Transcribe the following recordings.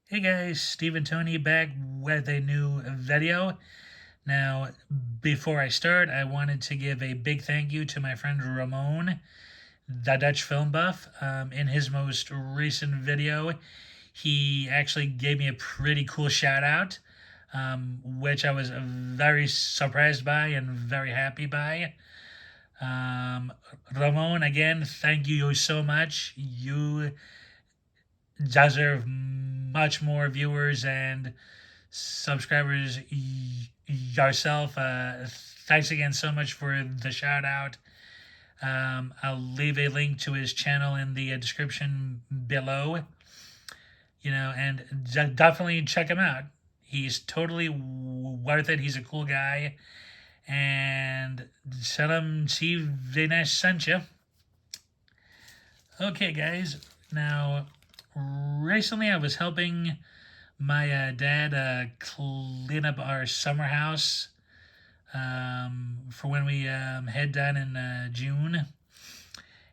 Hey guys, Steve and Tony back with a new video. Now, before I start, I wanted to give a big thank you to my friend Ramon, the Dutch film buff. In his most recent video, he actually gave me a pretty cool shout out, which I was very surprised by and very happy by. Um, Ramon, again, thank you so much. You deserve much more viewers and subscribers yourself. Thanks again so much for the shout out. I'll leave a link to his channel in the description below. And definitely check him out. He's totally worth it. He's a cool guy. And tell him Steve Nash sent you. Okay, guys. Now, recently I was helping my dad clean up our summer house for when we head down in June.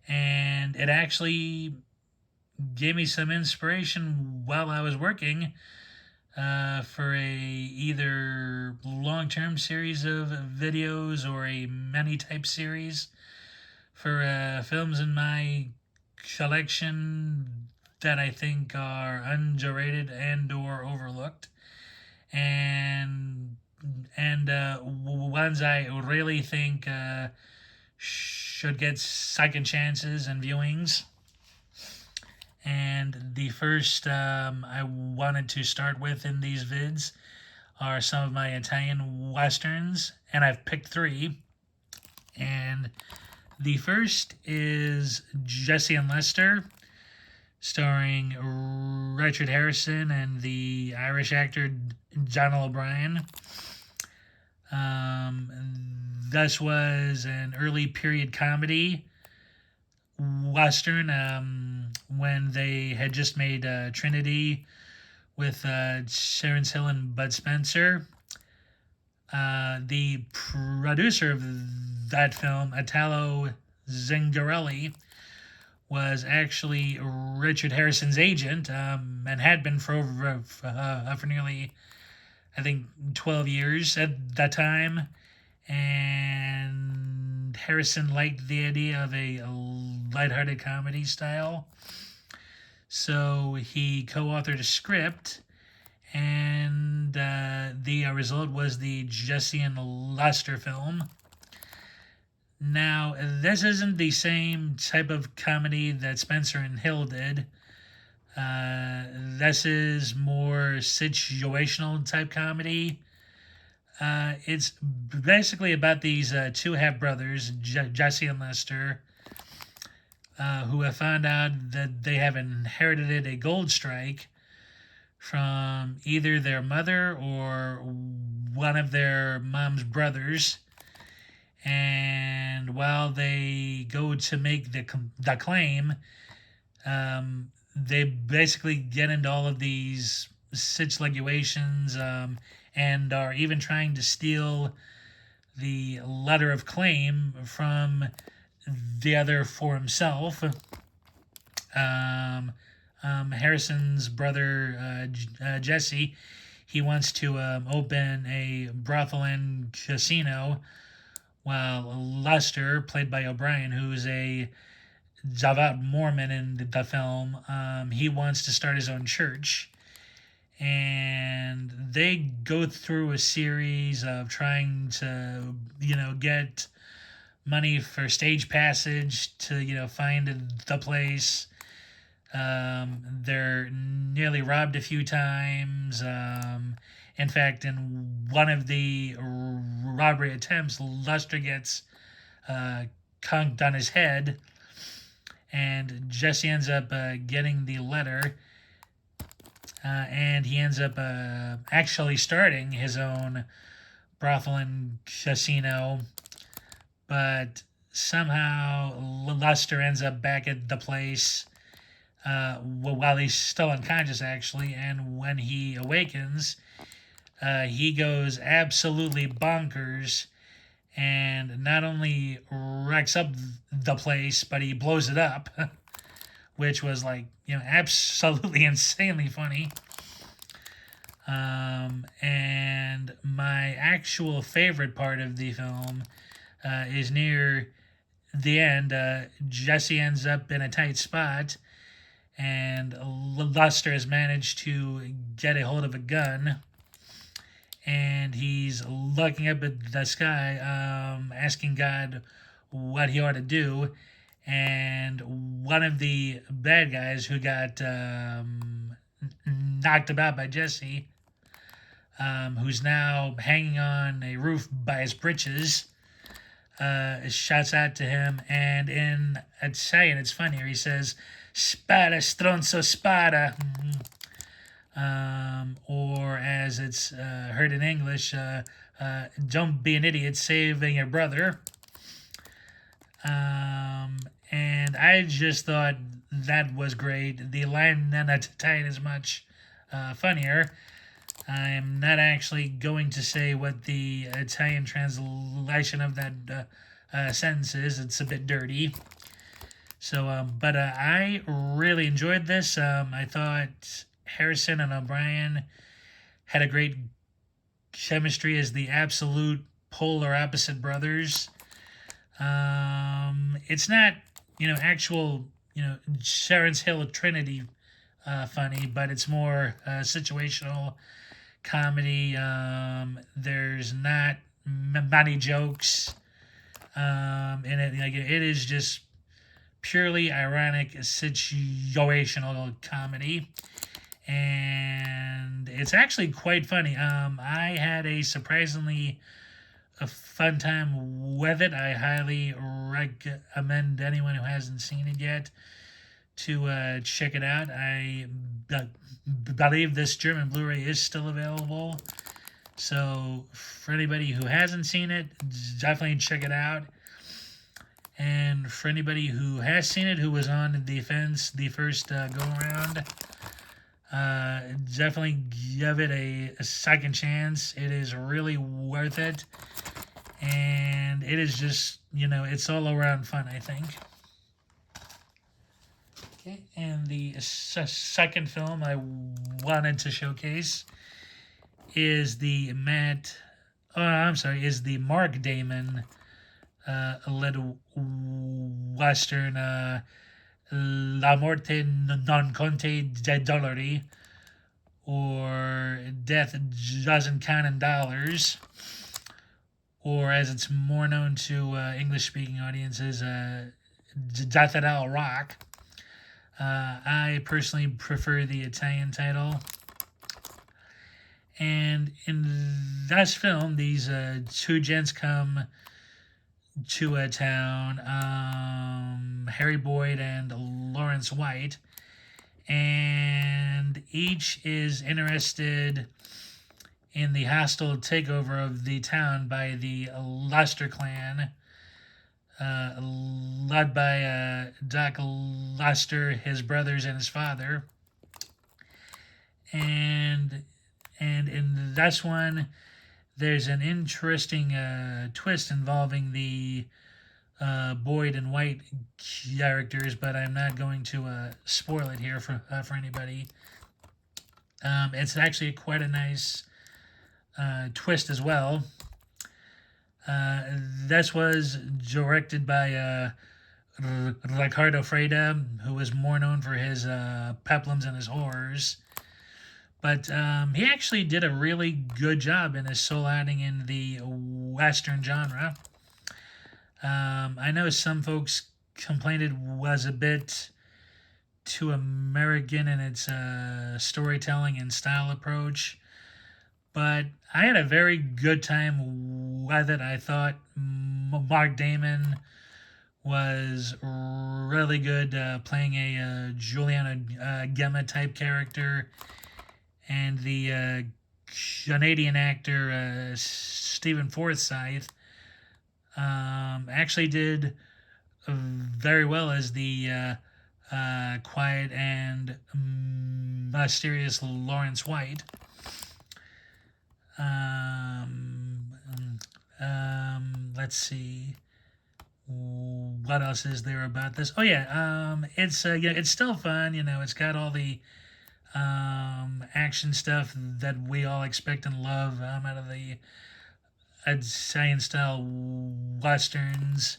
And it actually gave me some inspiration while I was working for a either long-term series of videos or a mini type series for films in my collection that I think are underrated and or overlooked, and ones I really think should get second chances and viewings. And the first I wanted to start with in these vids are some of my Italian westerns, and I've picked three. And the first is Jesse and Lester, starring Richard Harrison and the Irish actor Donald O'Brien. This was an early period comedy western when they had just made Trinity with Terence Hill and Bud Spencer. The producer of that film, Italo Zingarelli, was actually Richard Harrison's agent and had been for nearly, I think, 12 years at that time. And Harrison liked the idea of a lighthearted comedy style. So he co-authored a script, and the result was the Jesse and Lester film. Now, this isn't the same type of comedy that Spencer and Hill did. This is more situational type comedy. It's basically about these two half brothers, Jesse and Lester, who have found out that they have inherited a gold strike from either their mother or one of their mom's brothers. And while they go to make the claim, they basically get into all of these situations and are even trying to steal the letter of claim from the other for himself. Harrison's brother Jesse, he wants to open a brothel and casino, while Lester, played by O'Brien, who's a devout Mormon in the film, he wants to start his own church. And they go through a series of trying to, get money for stage passage to, find the place. They're nearly robbed a few times. In fact, in one of the robbery attempts, Lester gets conked on his head, and Jesse ends up getting the letter, and he ends up actually starting his own brothel and casino, but somehow Lester ends up back at the place while he's still unconscious, actually, and when he awakens, he goes absolutely bonkers and not only wrecks up the place, but he blows it up, which was absolutely insanely funny. And my actual favorite part of the film is near the end. Jesse ends up in a tight spot, and Luster has managed to get a hold of a gun, and he's looking up at the sky, asking God what he ought to do. And one of the bad guys who got knocked about by Jesse, who's now hanging on a roof by his breeches, shouts out to him. And in Italian, it's funnier. He says, "Spada, stronzo, spada." Or as it's heard in English, "Don't be an idiot, saving your brother." And I just thought that was great. The line in Italian is much funnier. I'm not actually going to say what the Italian translation of that sentence is. It's a bit dirty. So, but I really enjoyed this. I thought Harrison and O'Brien had a great chemistry as the absolute polar opposite brothers. It's not, actual, Sharon's Hill Trinity funny, but it's more situational comedy. There's not many jokes in it. Like, it is just purely ironic situational comedy, and it's actually quite funny. I had a surprisingly a fun time with it. I highly recommend anyone who hasn't seen it yet to check it out. I believe this German Blu-ray is still available, so for anybody who hasn't seen it, definitely check it out. And for anybody who has seen it, who was on the fence the first go around, definitely give it a second chance. It is really worth it. And it is just, it's all around fun, I think. Okay, and the second film I wanted to showcase is the Mark Damon led Western La Morte non conte de dollari, or Death Doesn't Count in Dollars, or as it's more known to English-speaking audiences, Death at Al Rock. I personally prefer the Italian title. And in this film, these two gents come to a town, Harry Boyd and Lawrence White, and each is interested in the hostile takeover of the town by the Luster clan, led by Doc Luster, his brothers, and his father. And in this one, there's an interesting twist involving the Boyd and White characters, but I'm not going to spoil it here for anybody. It's actually quite a nice twist as well. This was directed by Ricardo Freda, who is more known for his peplums and his horrors. But he actually did a really good job in his sole outing in the Western genre. I know some folks complained it was a bit too American in its storytelling and style approach, but I had a very good time with it. I thought Mark Damon was really good playing a Juliana Gemma type character, and the Canadian actor Stephen Forsyth actually did very well as the quiet and mysterious Lawrence White. Let's see. What else is there about this? Oh yeah, it's still fun. It's got all the action stuff that we all expect and love out of the Italian style westerns.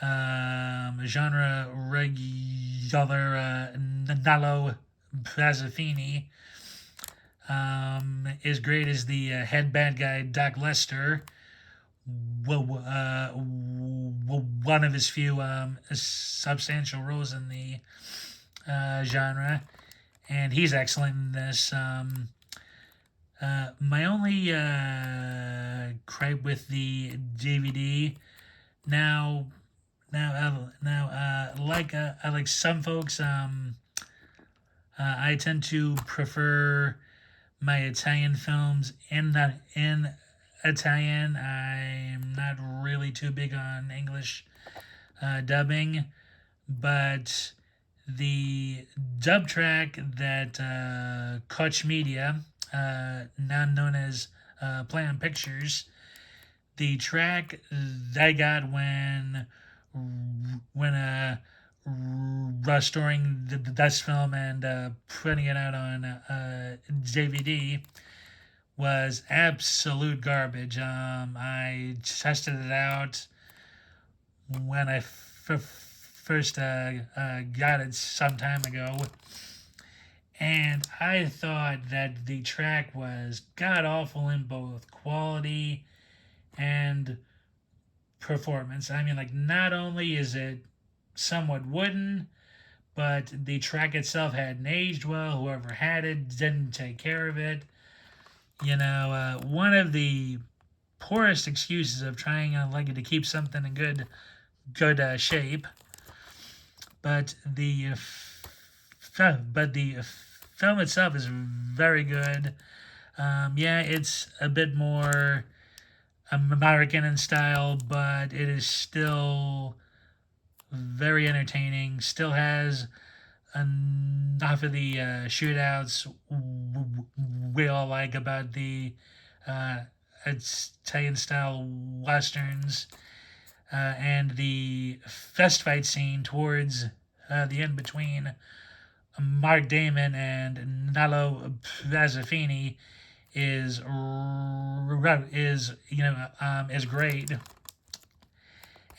Genre regular Nalo Prazzafini is great as the head bad guy Doc Lester. One of his few substantial roles in the genre, and he's excellent in this. My only gripe with the DVD now, like some folks, I tend to prefer my Italian films in Italian. I'm not really too big on English dubbing, but the dub track that Koch Media, now known as Play on Pictures, the track they got when restoring this film and putting it out on DVD was absolute garbage. I tested it out when I first got it some time ago, and I thought that the track was god awful in both quality and performance. I mean, like, not only is it somewhat wooden, but the track itself hadn't aged well. Whoever had it didn't take care of it. One of the poorest excuses of trying like to keep something in good shape. But the film itself is very good. Yeah, it's a bit more American in style, but it is still very entertaining. Still has enough of the shootouts we all like about the Italian style westerns, and the fist fight scene towards the end between Mark Damon and Nalo Prazzafini is great.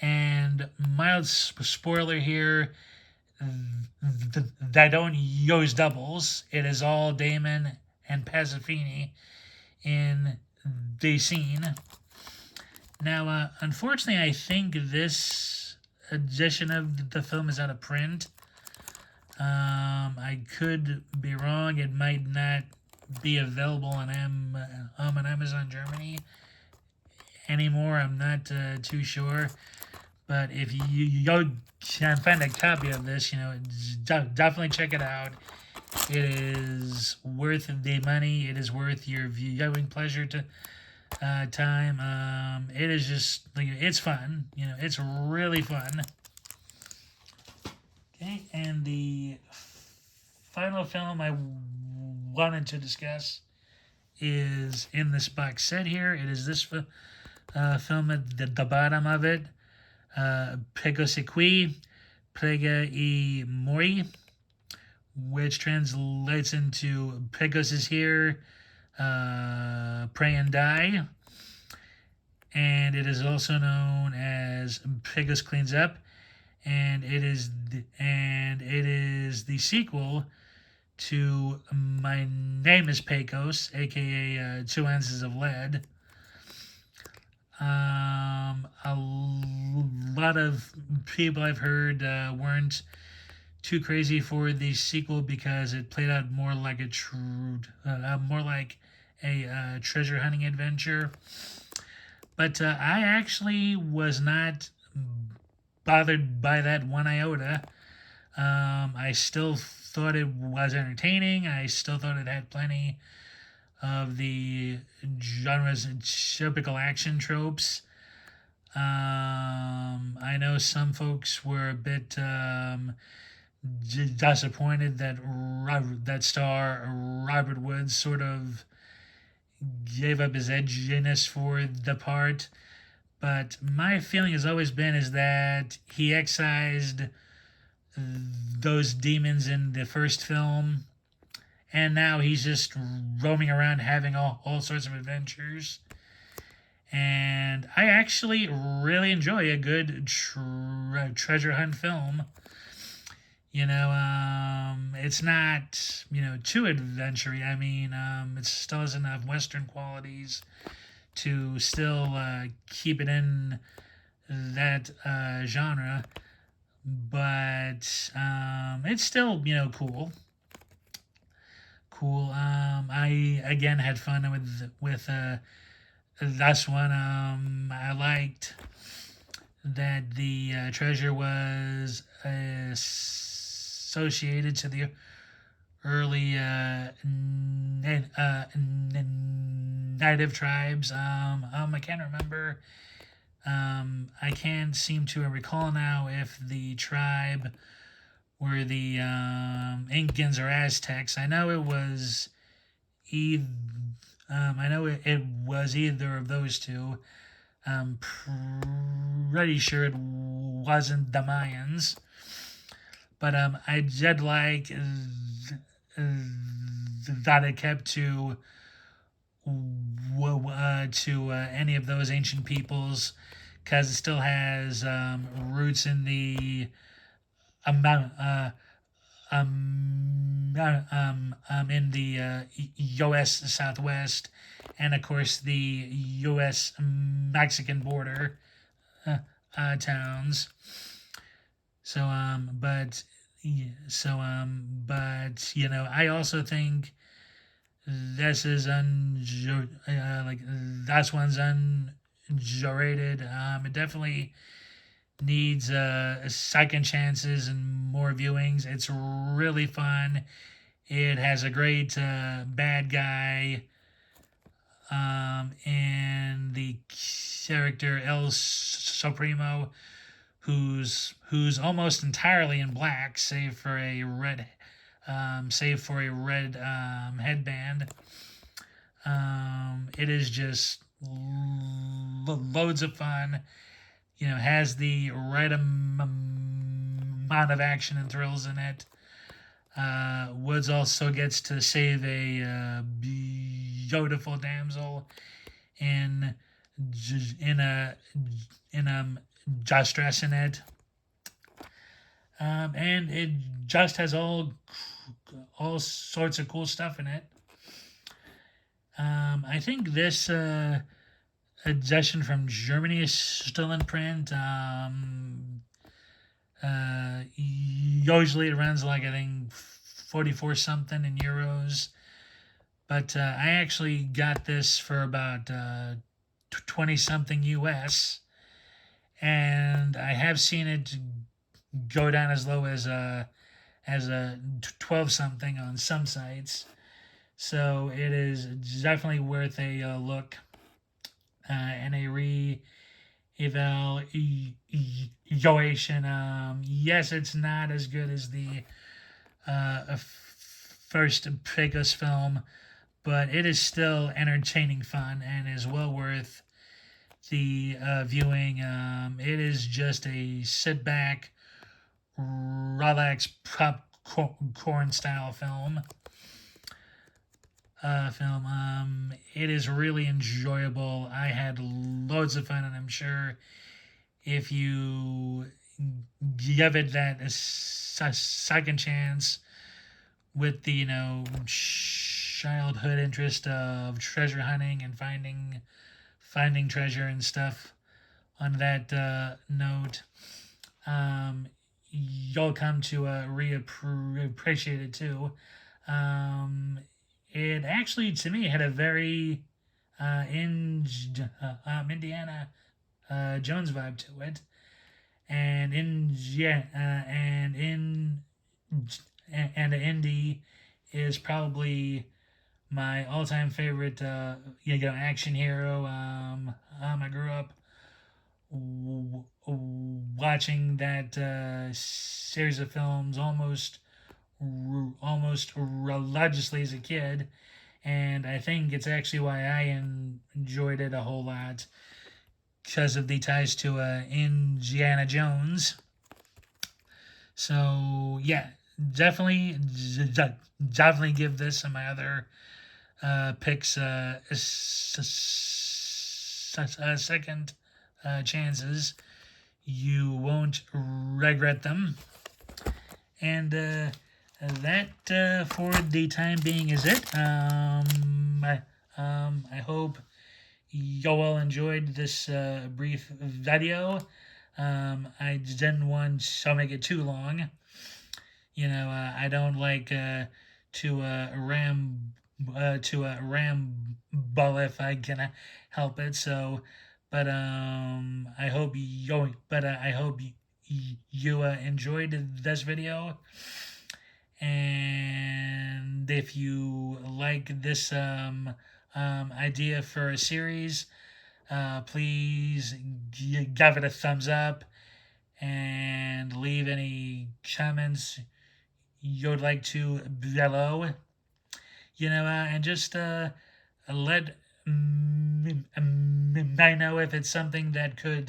And mild spoiler here: they don't use doubles. It is all Damon and Prazzafini in the scene. Now, unfortunately, I think this edition of the film is out of print. I could be wrong. It might not be available on Amazon Germany anymore. I'm not too sure. But if you can find a copy of this, definitely check it out. It is worth the money. It is worth your viewing pleasure to time. It is just it's fun. It's really fun. Okay, and the final film I wanted to discuss is in this box set here. It is this film at the bottom of it. Pegasus II, Prega e Mori, which translates into Pegasus here, Pray and Die. And it is also known as Pegasus Cleans Up, and it is the sequel to My Name is Pecos, aka Two Ounces of Lead. A lot of people I've heard weren't too crazy for the sequel because it played out more like a treasure hunting adventure. But I actually was not bothered by that one iota. I still thought it was entertaining. I still thought it had plenty of the genre's typical action tropes. I know some folks were a bit disappointed that star Robert Woods sort of gave up his edginess for the part. But my feeling has always been is that he excised those demons in the first film and now he's just roaming around having all sorts of adventures. And I actually really enjoy a good treasure hunt film. It's not, too adventure-y. I mean, it still has enough Western qualities to still keep it in that genre, but it's still, cool. I again had fun with this one. I liked that the treasure was associated to the early native tribes. I can't remember. I can't seem to recall now if the tribe were the Incans or Aztecs. I know it was either. I know it was either of those two. I'm pretty sure it wasn't the Mayans, but I did like that it kept to any of those ancient peoples, because it still has roots in the amount. In the U.S. Southwest, and of course the U.S. Mexican border towns. So I also think this is that one's underrated. It definitely needs second chances and more viewings. It's really fun. It has a great bad guy, and the character El Supremo, who's almost entirely in black, save for a red headband. It is just loads of fun. Has the right amount of action and thrills in it. Woods also gets to save a beautiful damsel in distress in it, and it just has all sorts of cool stuff in it. I think this edition from Germany is still in print. Usually it runs like, I think, 44 something in euros, but I actually got this for about 20 something US, and I have seen it go down as low as a 12 something on some sites. So it is definitely worth a look and a evaluation. Yes, it's not as good as the first Pegasus film, but it is still entertaining fun and is well worth the viewing. It is just a sit back, relax popcorn style film. It is really enjoyable. I had loads of fun, and I'm sure if you give it that second chance with the childhood interest of treasure hunting and finding treasure and stuff on that note, you'll come to appreciate it too. It actually, to me, had a very Indiana Jones vibe to it, and Indy is probably my all-time favorite action hero. I grew up watching that series of films almost religiously as a kid, and I think it's actually why I enjoyed it a whole lot, because of the ties to Indiana Jones. So yeah, definitely, definitely give this and my other picks second chances. You won't regret them. And that, for the time being, is it. I hope you all enjoyed this brief video. I didn't want to make it too long. I don't like to ramble if I can help it. So, but I hope you enjoyed this video. And if you like this idea for a series, please give it a thumbs up and leave any comments you'd like to below. And just let I know if it's something that could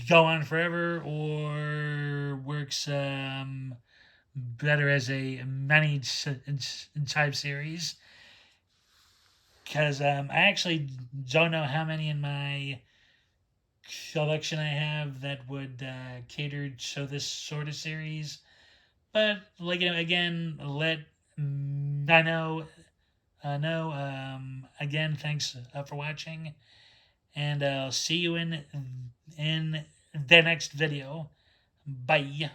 go on forever or works better as a many type series. Because I actually don't know how many in my collection I have that would cater to this sort of series. But again, let I know. Again, thanks for watching, and I'll see you in the next video. Bye.